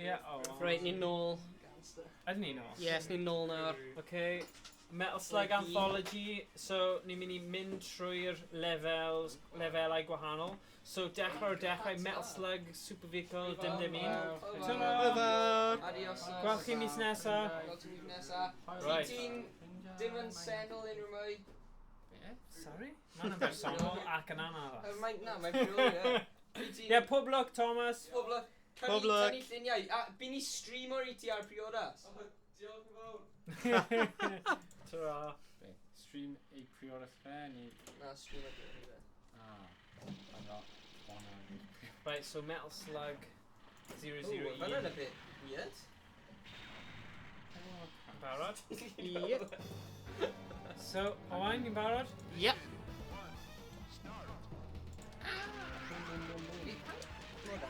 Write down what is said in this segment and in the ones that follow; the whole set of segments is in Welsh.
Ie, o. Right, ni'n nôl. Ydyn ni nôl? Yes, ni'n nôl nawr. Okay. Metal Slug Anthology. So, ni'n mynd i mynd trwy'r lefelau gwahanol. So, dechrau Metal Slug Super Vehicle dim dim un. Ta-ra! Adios. Gweld chi mis nesa. Gweld chi mis nesa. Right. Ti'n dim yn senol unrhyw mwy? Sorry? Mae'n bersonol ac yn anaddas. Mae'n brilliant. Ie, pob lwc, Thomas. Pob lwc. Pob lwc. Tynnu lluniau. A by'n ni streamer i ti ar priodas? Diolch yn fawr. Ta-ra. Stream ei priodas fe, ni... Na, streamer dwi'n ni fe. I'm not one Right, so Metal Slug 001. Fyna'n a bit weird. Barod? Yep. So, Owain, ni'n barod? Yep.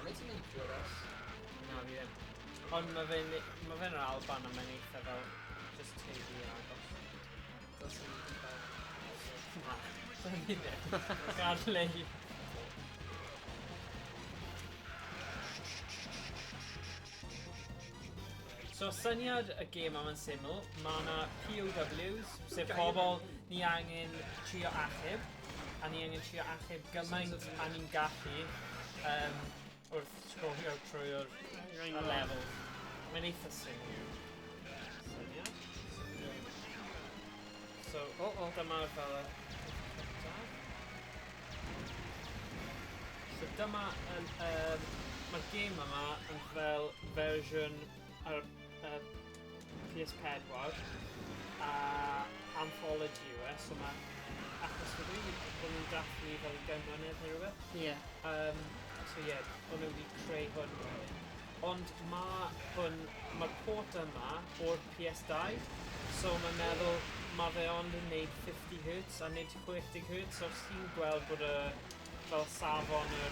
Nid ti'n mynd i priodas. Na, fi ddim. Ond mae fe'n yr Alban am yn eitha fel just teulu yn agos. Dos yn mynd i fel. Na, dyna ni ddim. Gadleu. So, syniad y gêm am yn syml, mae yna POWs, sef pobl ni angen trio achub, a ni angen trio achub gymaint a ni'n gallu wrth sgolio trwy'r lefel. Mae'n eitha syml. Syniad. So, dyma'r fel y cyntaf. So, dyma, mae'r gêm yma yn fel fersiwn ar PS4 a Anthology yw e, so mae achos fyddi bod nhw'n dathlu fel 10 mlynedd neu rhywbeth. Ie. So ie, bod nhw wedi creu hwn wedyn. Ond mae'r port yma o'r PS2, so mae'n meddwl mae fe ond yn neud 50Hz a neud 60Hz, so os ti'n gweld bod fel safon y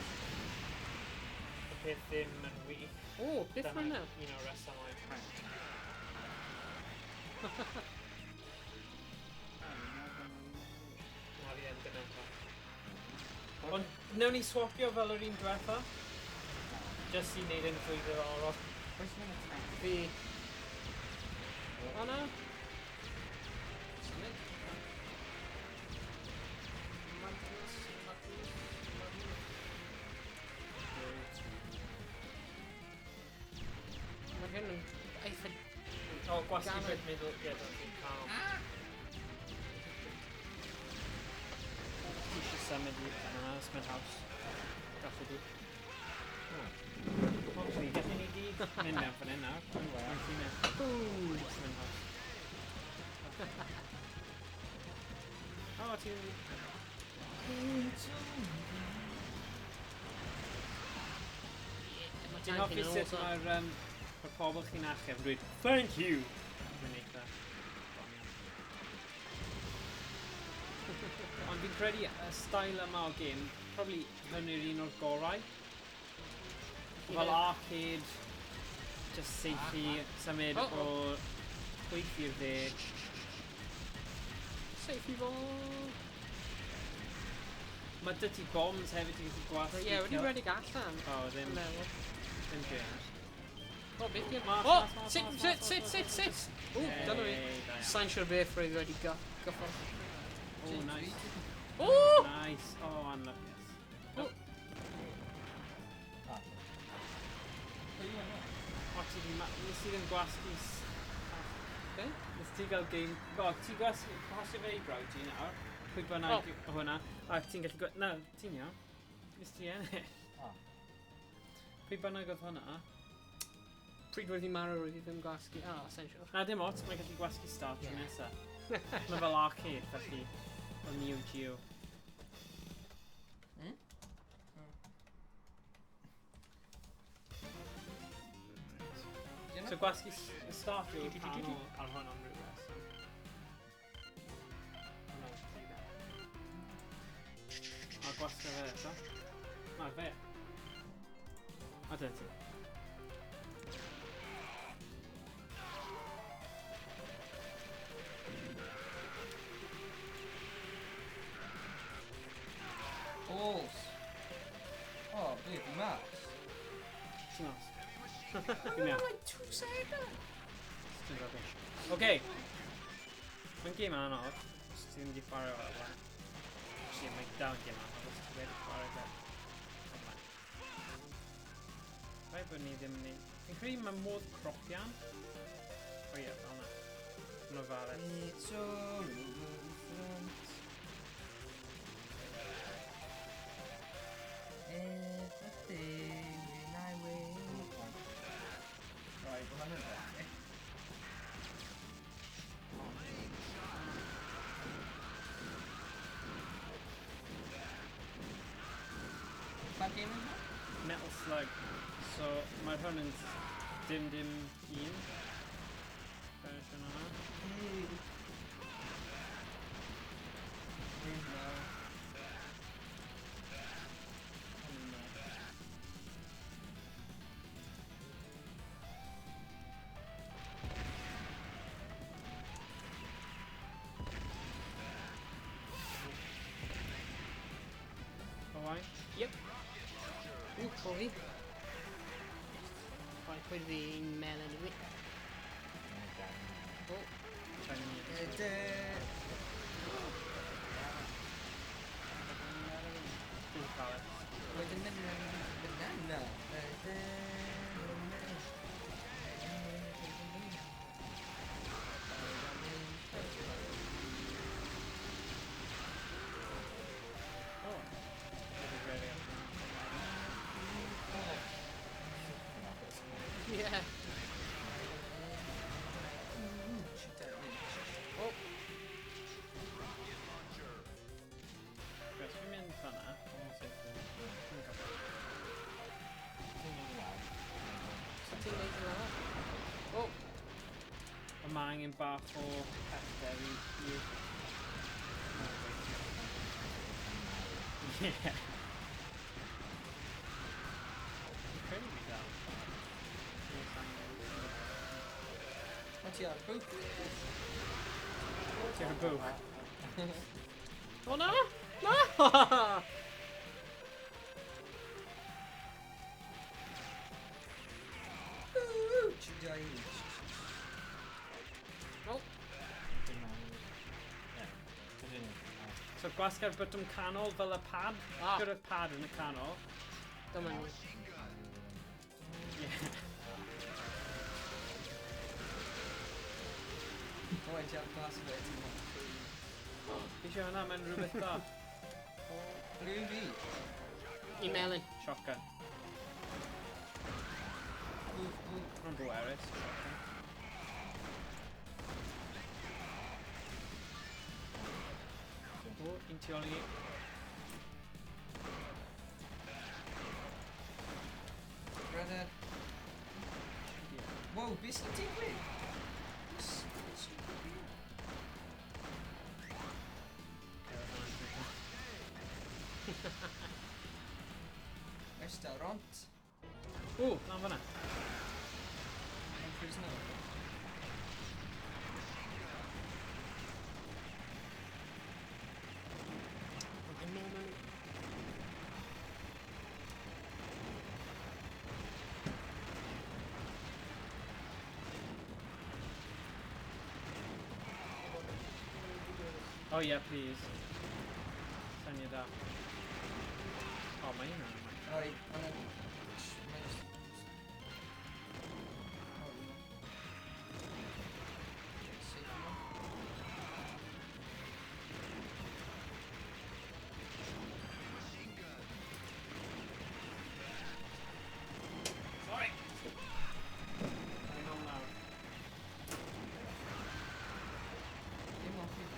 peth ddim yn wych. O, beth Dyna mae'n nawr? un o'r resymau. Na fi yn gynnydda. Ond newn ni swapio fel yr un diwetha? Just i wneud yn fwy ddiddorol. Fi. O na? Mae hyn yn eitha... O, gwasgu bit middle, ie, dwi'n fi'n cael. Ti eisiau symud i Ysmyd House. Gallu di. Hopefully, gallwn ni gyd mynd mewn fan hyn nawr. Mae'n ti'n mynd. Ysmyd House. O, ti'n... Ti'n hoffi sut mae'r pobl chi'n achub yn dweud thank you! Mae'n eitha ddoniol. Ond fi'n credu y stael yma o gêm, probably hwn yw'r un o'r gorau. Fel arcade, just seithi, symud o chwyth i'r dde. Seithi fo... Mae dy ti bombs hefyd ti'n gallu gwasgu. Ie, wedi redig allan. O, ddim games. O, beth yw? Mas, O! mas, mas, Sit! mas, Sit! mas, Sit! mas, Sit! Sit! O, Yay, dyna fi. da iawn. Sa'n siwr beth roedd wedi gyffol. Oh, nice. O! Nice. Oh, unlucky. O! O, ti di... Nes i ddim gwasgu... Be? Nes ti gael game... O, ti gwasgu... Pasio fe i brawd ti nawr. Pwy bynnag o hwnna. A ti'n gallu gwasgu... Na, ti'n iawn. Nes ti ennill. Pwy bynnag oedd hwnna. Pryd roedd hi'n marw roedd hi ddim gwasgu. O, sa'n siwr. Na, dim ots. Mae'n gallu gwasgu start tro nesa. Mae fel arcade, felly. O Neo Geo. So gwasgu start yw'r panel ar hwn am rhywbeth. A gwasgu fe eto. Na, fe. A dyn ti. Balls. Oh, big Max. Ti'n os? Give me out. Like 2 seconds. Still rubbish. Okay. Mae'n gêm anodd. Os ti ddim wedi chwarae o'r blaen. Actually, mae'n dal yn gêm anodd. Os ti wedi chwarae fe. o'r blaen. Rhaid bod ni ddim yn neud... Fi'n credu mae modd cropio'n. O ie, fel yna. Hwnnw faredd. It's all over the front. Everything when I wake. Right, well, I'm in there. Pa game yma? Metal Slug. So, mae'r hwn yn dim 1. Version yna. Alright. Yep. Ooh, sorry. Right, put the melon in it. Oh, Chinese. Two pallets. Wedyn banana. Oh. This is really yeah. Oh, Chris, fi'n mynd fan'na. Ti'n neud yna? Oh, Mae ma angen bach o pethau i... Ie. Credu fi dal. o ti ar bwp? Ti'n y bwch? oh no! No! Ti doi. Oh, So gwasga'r bwtwm canol fel y pad. Ah. Gyrraedd pad yn y canol. dyma ni. Ie. O, ti ar glas fe, ti'n mwyn. Fi eisiau hwnna mewn rhywbeth da. Rwy'n fi. I melon. Shotgun. Mae'n bwerus. O, un tu ôl i. Brother. Wow, beth sy'n digwydd? Restaurant. O, lan fan'na. Yn prisoner. Oh yeah, please. Syniad da. O, mae hynna'n yma. Oi, hwnna... Mae'n just... Sorry! Mae'n on nawr. Dim off i.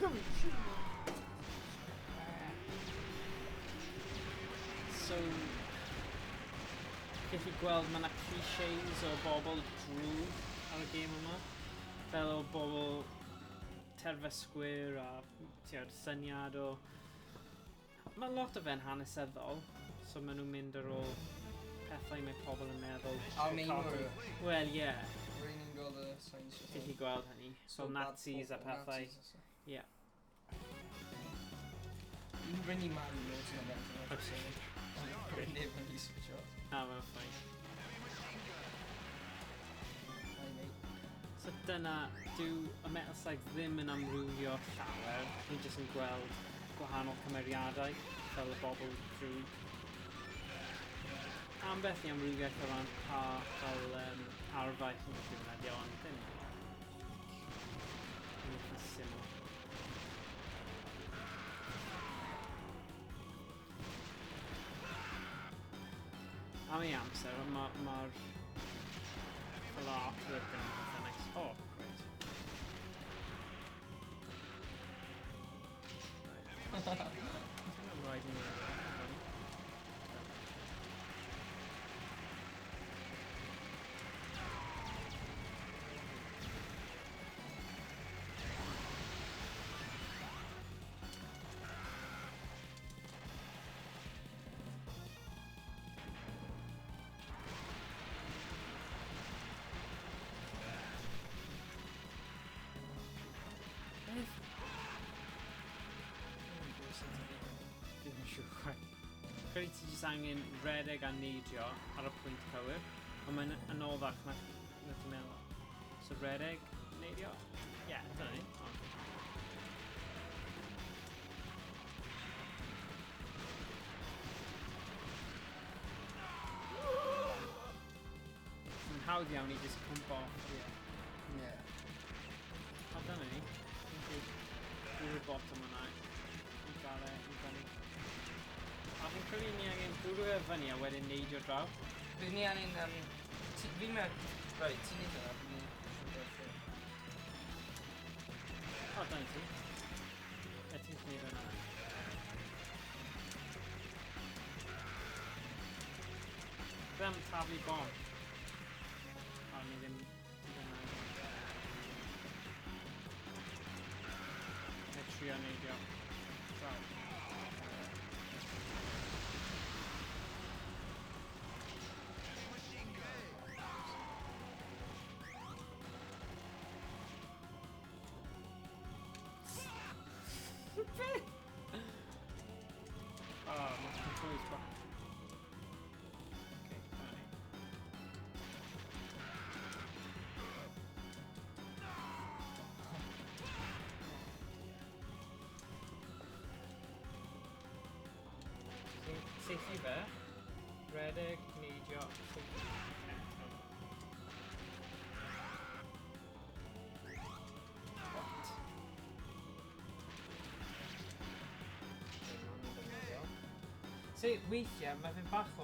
So, gech chi gweld mae yna clichés o bobl drwg ar y gêm yma. Fel o bobl terfysgwyr a tiod, syniad o... Mae lot o fe'n hanesyddol, so maen nhw'n mynd ar ôl pethau mae pobl yn meddwl. Almaenwyr. Wel, ie. Rwy'n ni'n gweld y signs. Gech chi gweld hynny. So Nazis a pethau. Ie. I'n rwy'n i'n marw nhw sy'n mynd i'n mynd. Rwy'n neb yn i switch off. A mae'n ffain. Hi mate. So dyna, dyw y Metal Slug ddim yn amrywio llawer. Ni jyst yn gweld gwahanol cymeriadau fel y bobl drwg. Ambell i amrywiaeth o ran pa fel arfau chi'n gallu ddefnyddio, ond ddim. Yn eitha syml. Am ei amser, mae'r fel artwork yn eitha nice. Oh, great. I'm riding it. Ddim yn siŵr chwaith. Credu ti jyst angen redeg a neidio ar y pwynt cywir, ond mae'n anoddach na ti'n meddwl. So redeg, neidio? Ie, dyna ni. Mae'n hawdd iawn i jyst cwmp off. Ie. A dyna ni. Bwrw'r bottom yna. I gael e, i fyny. A fi'n credu ni angen bwrw e fyny a wedyn neidio draw. Bydd ni angen... Fi'n meddwl... Right, ti'n neud yna, bydd ni... O, dyna ti. E, ti'n gwneud yna. Ddim taflu bom. O, ni ddim... Trio neidio. Draw. My controller's back. Okay, funny. Safety fe. Redeg, neidio, safety. What? See, weithiau mae fe'n bach o...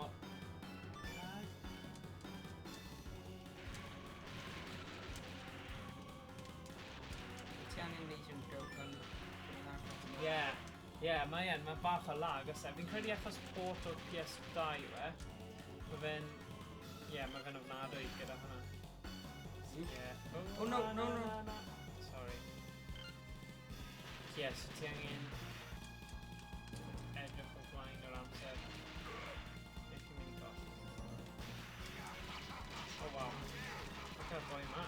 Ti angen Legion Broken. Ie, mae'n bach o lag os e. Fi'n credu achos port o PS2 yw e. Mae fe'n... Ie, mae fe'n ofnadwy gyda hwnna. Ie. Oh, no. Sorry. Ie, so ti angen... edrych o flaen o'r amser. Beth yw'n mynd i gost? Oh, wow. Look at boi yma.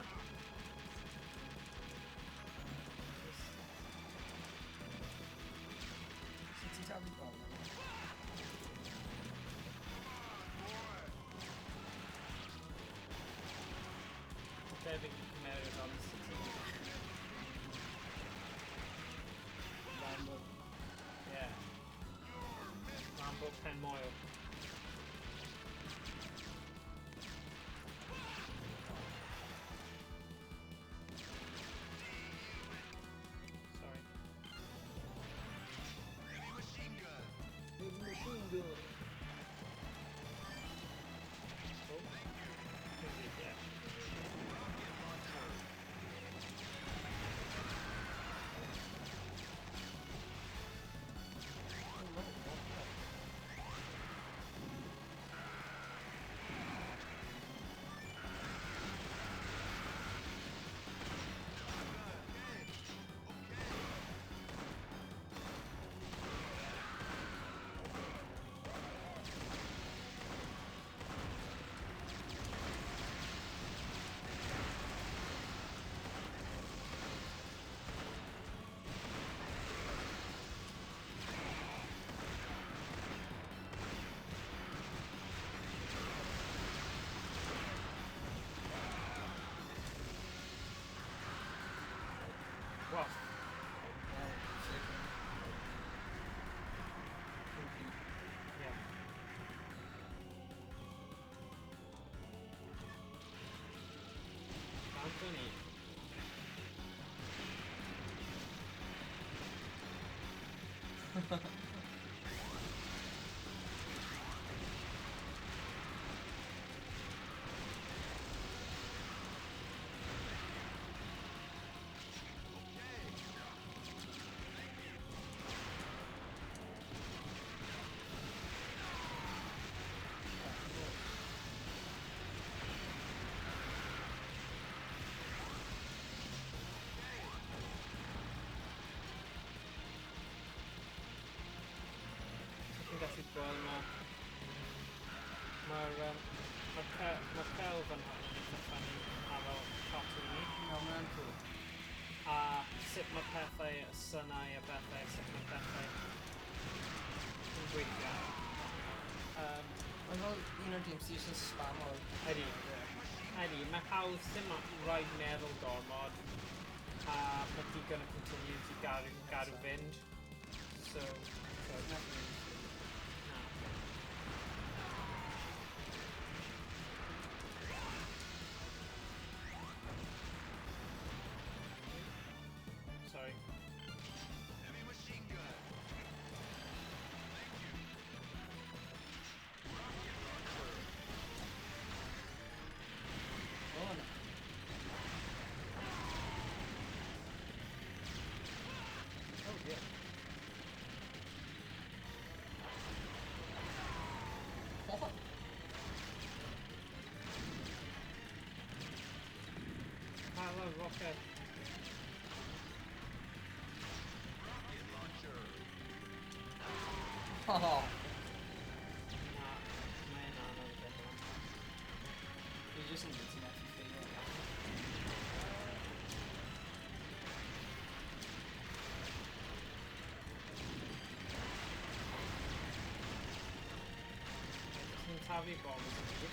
Sut ti'n taflu bol? Debyg i cymeryd o'n City. Rambo. Ie. Rambo Penmoel. Sorry. Big machine gun. Oh. Yeah. Chi'n gallu gweld mae'r celf yn eitha ffynnu ar ôl Tatooine. No, mae'n cool. A sut mae pethau, y synau a bethau, sut mae pethau yn gweithio. Mae'n fel un o'r games sy'n spam o'r... Ydy, mae hawdd ddim rhaid meddwl gormod a mae digon o continue i gadw fynd. So na. Sorry. Oh, no. Oh dear. What? Hello, rocket. Oh. Na, mae yna yn o'r beth yma. You're just in the internet for failure. Ti'n tafu bombs yn chi.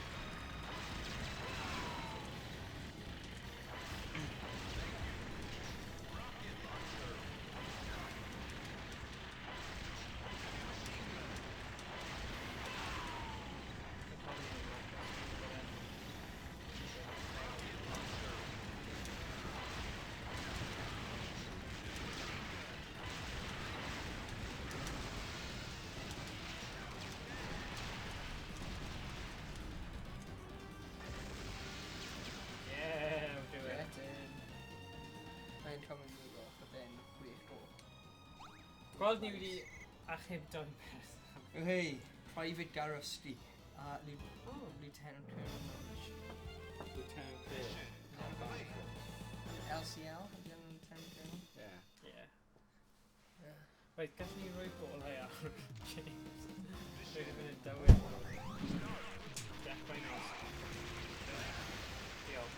Yeah, we'll do it. Get in. Mae'n trawn yn mwy off, but then gwych go. Gweld ni wedi achub doi peth. Oh, hey, Private Garrusty. Lieutenant Colonel Norwich. Lieutenant Colonel. LCL, ydy yn Lieutenant Colonel? Yeah. Yeah. Yeah. Wait, gallwn ni roi bol hei ar James? Rwy'n mynd yn dywyd. Dechrau nos. Diolch.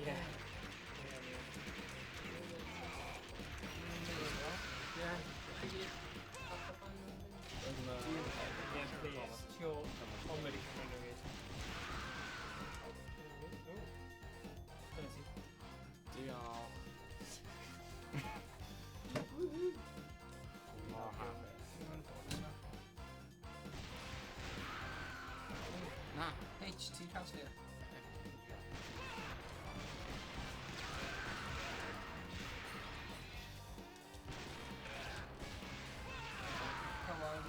Yeah. Yeah. Yeah, please. Tio, comedy coming away. Dyna si. Diolch. Mor happy. Na. HT Castle. Come on,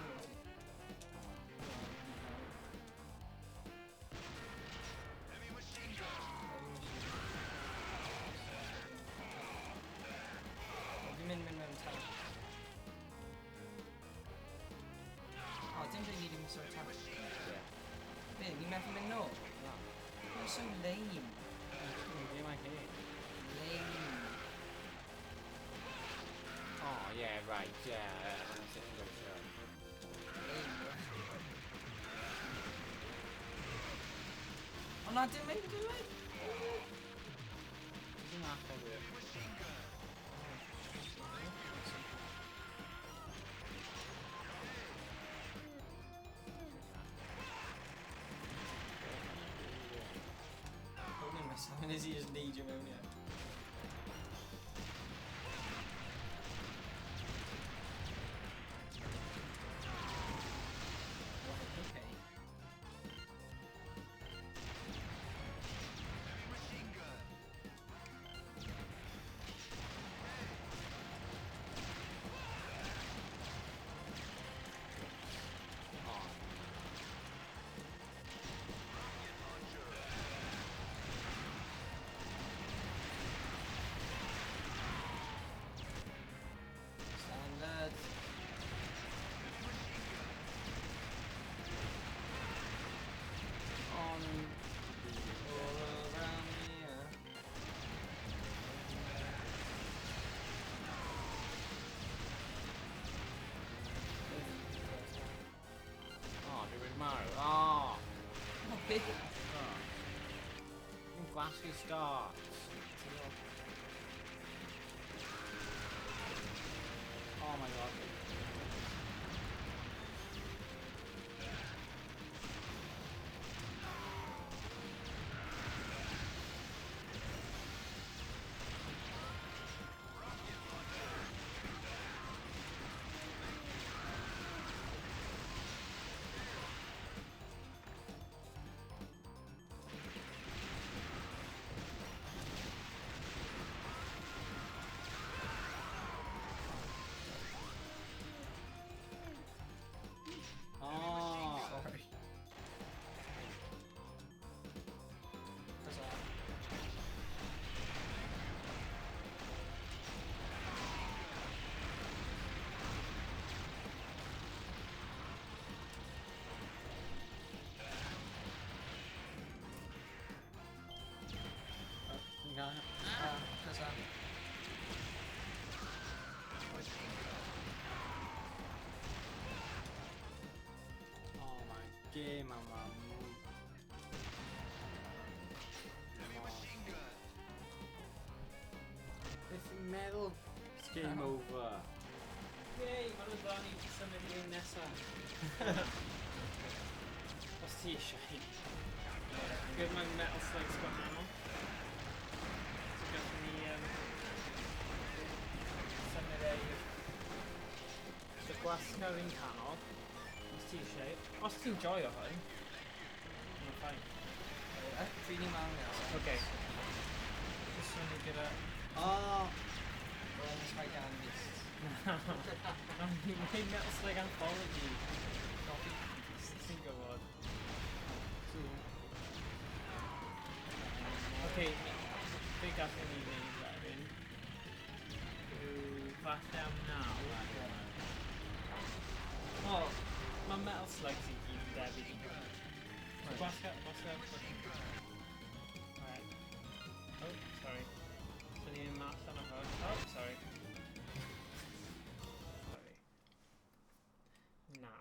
mynd tal. O, dim dwi'n neud i'n sort tal. Be, ni methu mynd nôl? You're so lame. Be my head. Lame. Oh, yeah, right, yeah. I'm sitting there, sure. Lame, bro. O na, dim mynd, dim mynd. Isn't that weird? Hwnnw'n mesaf, nes i just neidio mewn ie. Okay. Hey. Yn gwasgu start. Oh my god. Oh. Sorry. Huzzah. Huzzah. Oh my game, I'm Beth i'n meddwl? It's game over. Yay, maen nhw'n bron i symud i'r un nesaf. Os ti eisiau. Gwyd mae'n metal slugs gwahanol. So gallwn ni symud i'r so gwasga'r un canol. Os ti eisiau. Os ti'n joio hwn. Mae'n ffain. Treating man now. Okay. Just want to get a... Oh. Well, it's my candies. I'm making metal slug anthology. Ti'n gwybod. Okay, be gallwn ni wneud wedyn yw falle am naw. O, mae metal slugs i gyd yn debyg i gwybod. Gwasga. Right. Oh, sorry. So ni'n allan o hwn. Oh, sorry. Sorry. Na.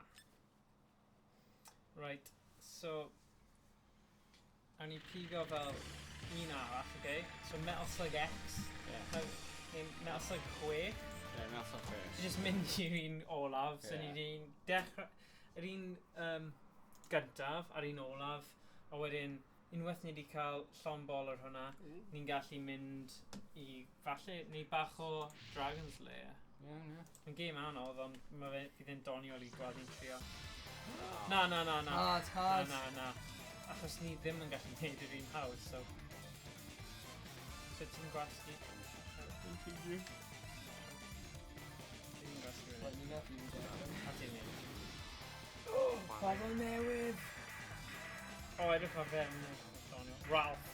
Right, so... Awn ni pigo fel un arall, okay? So Metal Slug X. Yeah. Neu Metal Slug 6. Yeah, that's not fair. So just mynd i'r un olaf. So Ie. ni di'n dechrau... Yr un gyntaf ar un olaf. A wedyn, unwaith ni wedi cael llon bol ar hwnna, ni'n gallu mynd i... Falle, ni bach o Dragon's Lair. Yeah. Mae'n game anodd, ond fydd e'n doniol i gweld ni'n trio. Na. Hard, hard. Na. Achos ni ddim yn gallu gwneud yr un hawdd, so... So ti'n gwasgu? Ti'n gwasgu Well, rydyn? you know if you do. A ti'n mynd? Pobl newydd. O, edrych ar fewn y doniol. Ralph.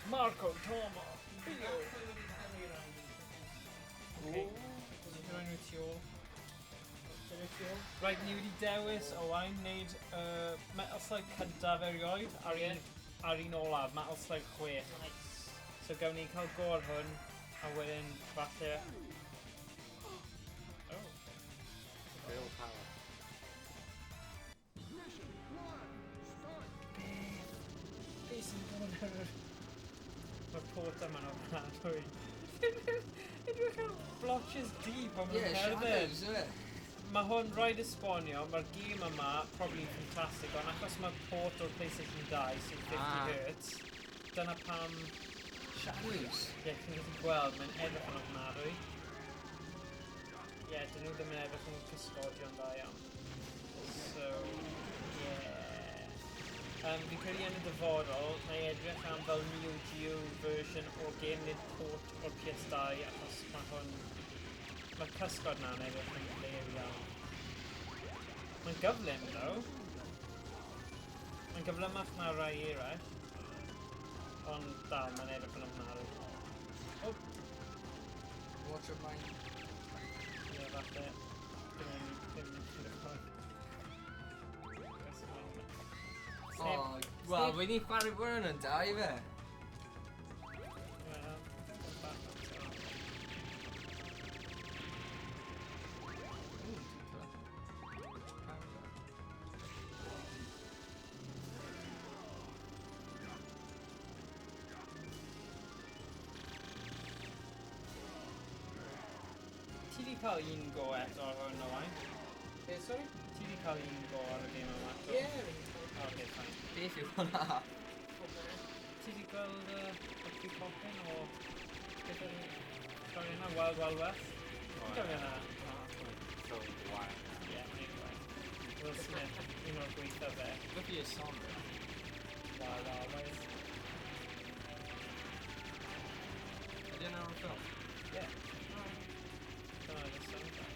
Marco, Tomo. Theo. Okay. Ti'n rhaid nhw tu ôl? Right, ni wedi dewis Owain wneud Metal Slug cyntaf erioed ar un olaf, Metal Slug 6. So gawn ni cael go ar hwn, a wedyn falle... Oh. Real power. Be sy'n bod ar yr... Mae'r port yma'n ofnadwy. Edrych ar blotches deep am Yeah, shadows, isn't it? Mae hwn rhaid esbonio, mae'r gêm yma probably ffantastig, ond achos mae port o'r PlayStation 2 sy'n 50 Hz, dyna pam... Shadows. Ie, chi'n gallu gweld, mae'n edrych yn ofnadwy. Ie, dyn nhw ddim yn edrych yn cysgodion da iawn. So, ie... Fi'n credu yn y dyfodol, mae edrych am fel Neo Geo version o'r gêm nid port o'r PS2, achos mae hwn... Mae'r cysgod na'n edrych yn leir iawn. Mae'n gyflym, though. Mae'n gyflymach na rai eraill. Ond dal, mae'n edrych yn ofnadwy. O! Watch your mind. Ie, falle. Dim yn ffyrdd. Oh, well, we need Barry Byrne and dive it. cael un go eto ar hwn o wain? Sorry? Ti di cael un go ar y game yma eto? Yeah. Ok, fine. Beth yw hwnna? Ti di gweld Bucky Poppin o... Beth ydy? Sorry yna, Wild Wild West? Ti'n cofio yna? So, why? Ie, anyway. Will Smith, un o'r gweithio fe. Look at your song. Wild Wild West. Ydy yna o'r ffilm? Ie. Dyna y soundtrack.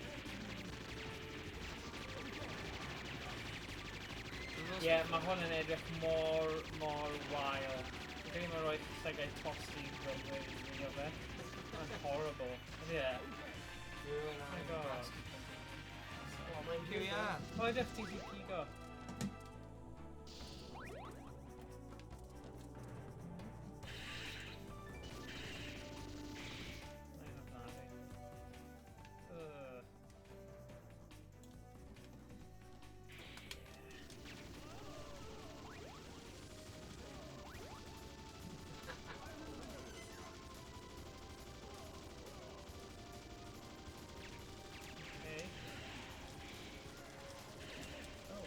Ie, mae hwn yn edrych mor wael. Dwi'n credu mae'n rhoi llygau tosti rhywbeth fe. Mae'n horrible. Ie. Rhywun My ar God. Oh, mae'n QR. O, edrych ti di pigo. Okay. Oh.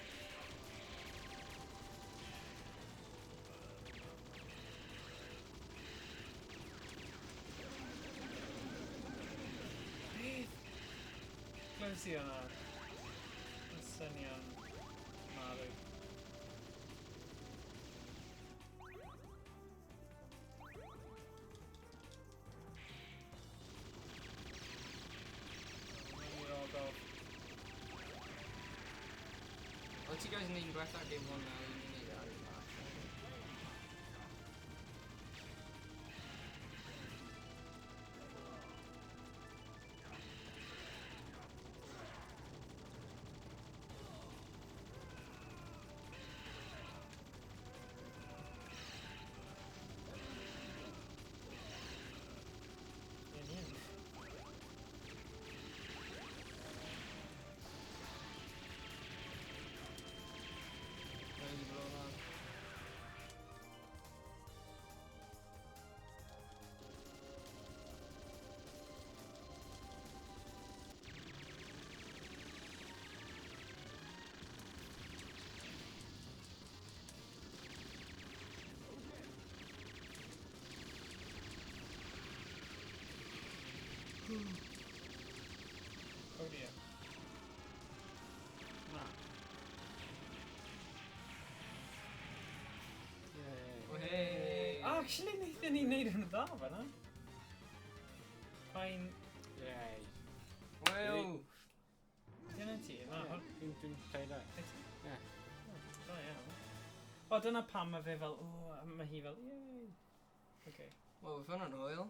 Close yna. Yn syniad marw. Mae'n i'r ogof. O, ti guys yn un gwella dim hwnna, un i neud ar un bach. Yn un. Mae'n i flo fan. Oh dear. Na. O, hei! Actually, wnaethon ni wneud yn dda fan'na. Fine. Yay. Wel! Dyna ti, na. Dwi'n cael ei. Ie. Da iawn. O, dyna pam mae fe fel, o, mae hi fel, yay. Okay. Wel, fe hwnna'n hwyl.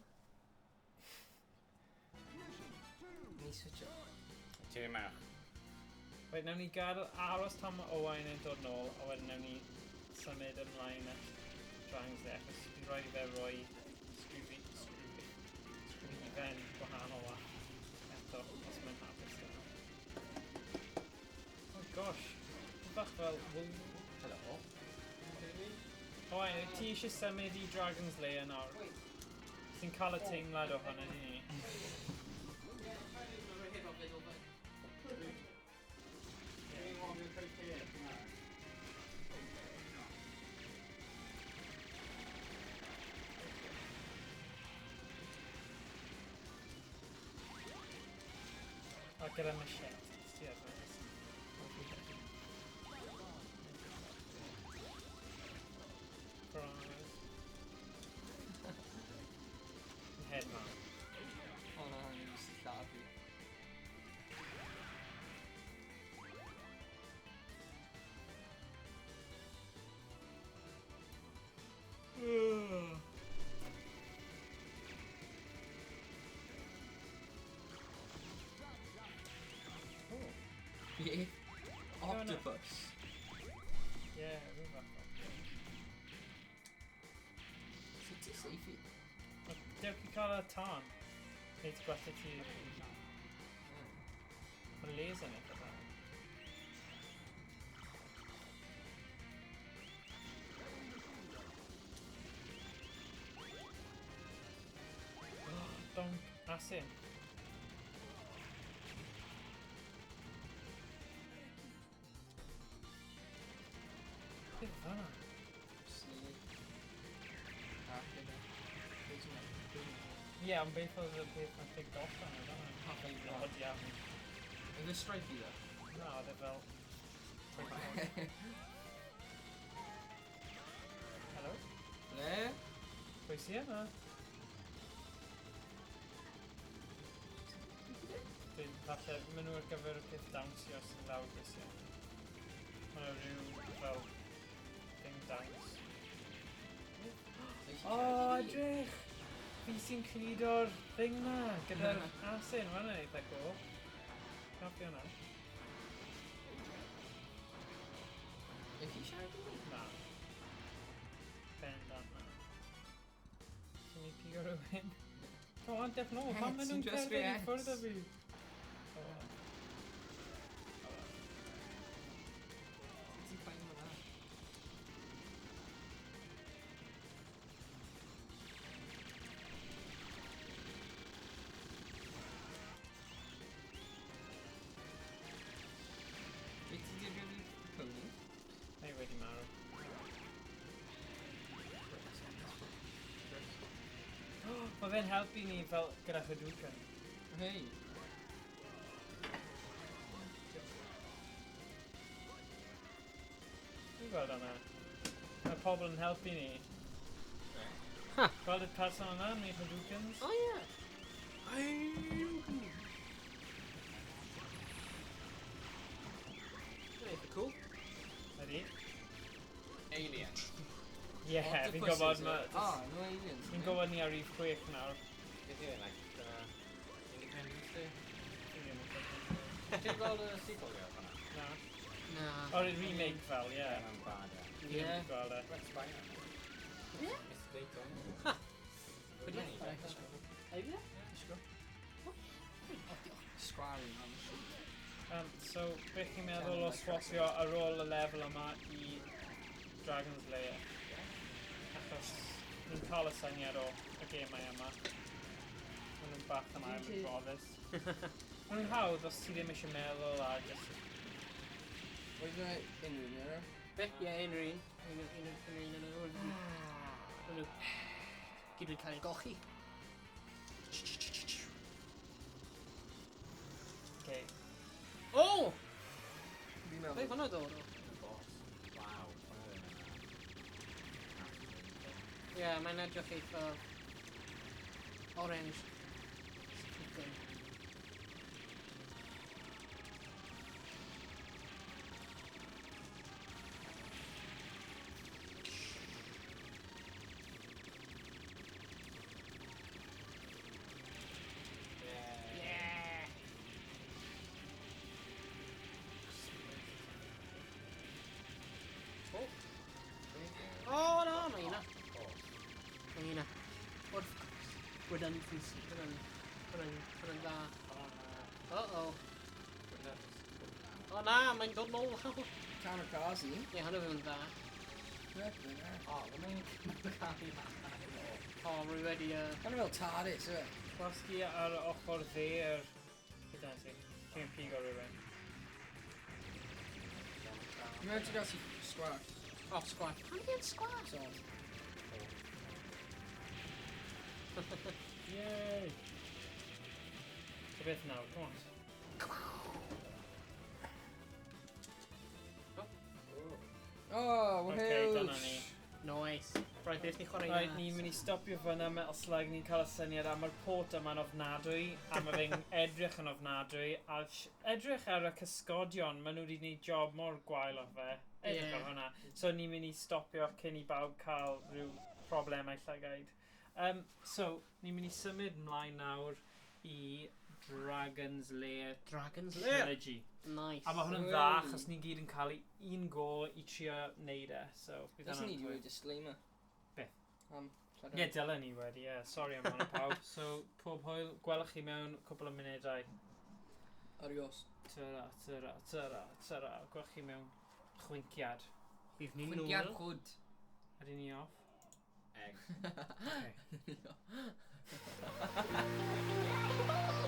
Ni switcho. Ti'n mewn. Wait, nawn ni gadael aros tam Owain yn dod nôl, a wedyn nawn ni symud ymlaen at Drang's Dde, achos dwi'n rhaid i fe roi sgrifennu fen gwahanol a eto, os mae'n hapus dyna. Oh gosh, bach fel, Helo. Owain, ti eisiau symud i Dragon's Lair nawr? Ti'n cael y teimlad o hwnna, ni? O, gyda machete. Ti ar fes. Fries. Headman. O, na, ni'n just llafu. Beth? Octopus. Yeah, rhywbeth. Sut ti seifi? Dewch i cael y tân. Neu ti gwella ti... Mae'n laser neu gyda. Donk. Asin. Beth fanna? Snake. Arcade. Beth yma. Ie, ond beth oedd y peth mae'n picked off fan yna? Half a block. Odd iawn. Oedd y strike i dda? Na, oedd e fel... Helo? Le? Pwy sy yna? Falle, maen nhw ar gyfer y peth dawnsio sy'n lawr bysio. Maen nhw rhyw fel... thing dawns. O, edrych! Fi sy'n cnido'r thing na, gyda'r asyn, mae'n eitha cool. Caffi hwnna? Ych chi siarad i mi? Na. Bendant na. Ti'n ei pigo rhywun? Go on, def nôl, pan maen nhw'n Ti'n just cerdded i react. ffwrdd o fi? Ti'n ffain o dda? Beth ti di rili pony? Neu wedi marw. Mae fe'n helpu ni fel gyda Hadouken. Hei. Ti'n gweld hwnna? Mae pobl yn helpu ni. Ha. Gweld y person yna, neu Hadoukens? Oh yeah. Eitha cool. Ydy? Alien. Ie, fi'n gwybod ma... Ah, no aliens. Fi'n gwybod ni ar rhif 6 nawr. Beth yw e, like, Independence Day? Fi ddim yn gwybod. Ti'n gweld y sequel gyda hwnna? Na. Nah. O'r remake fel, ie. Mae'n bad, ie. Fi ddim Yeah. yn gweld e. Rex Spiner. Yeah. Mr. Dayton. Ha. Wedi ni, Have you? Sgwari, man. So, beth chi'n meddwl o swapio ar ôl y lefel yma i Dragon's Lair? Achos ni'n cael y syniad o y gemau yma. Maen nhw'n bach yn ail yn broddus. Maen nhw'n hawdd os ti ddim eisiau meddwl a just... Oedd yna unrhyw un yna? Be? Yeah, unrhyw un. Unrhyw un. Gyd wedi cael ei gochi. Okay. Oh! Fi'n Be meddwl. hwnna dod o? boss. Wow. Ie, mae'n edrych eitha... orange. Squid. Yeah! Oh! Oh no, mae hynna. Mae hynna. Wrth gwrs. Redundancy. Hwna'n dda. Uh-oh. O na, mae'n dod nôl. Kamikaze. Ie, hwnna fydd yn dda. O, mae'n cael ei O, rwy wedi... Kind of fel TARDIS, yw e? Gwasgi ar ochr dde'r... Gyda ti. Ti'n pigo rhywun. Dwi'n meddwl ti'n gallu sgwar. O, sgwar. Pam di yn sgwar? So, Yay! So beth nawr, come on. oh, Okay, dyna ni. Nice. Right, beth ni chwarae Right, ni'n mynd i stopio fyna Metal Slug, ni'n cael y syniad am yr port yma'n ofnadwy, a mae fe'n edrych yn ofnadwy, a edrych ar y cysgodion, maen nhw wedi gwneud job mor gwael o fe, edrych Ie. ar hwnna. So ni'n mynd i stopio cyn i bawb cael rhyw problemau llygaid. So, ni'n mynd i symud mlaen nawr i Dragon's Lair Dragon's Lair. Trilogy. Nice. A mae hwn yn dda, achos ni'n gyd yn cael un go i trio neud e, so... bydd Nes hwnna'n ni hwyl. dweud disclaimer. Beth? Lladron. Dylen ni wedi, sori am hwnna pawb. So, pob hwyl, gwelwch chi mewn cwbl o munudau. Adios. Tyra, tyra, tyra, tyra. Gwelwch chi mewn chwinciad. Bydd ni'n Chwyngiad nôl. chwd. Ydyn ni off? egg. Okay.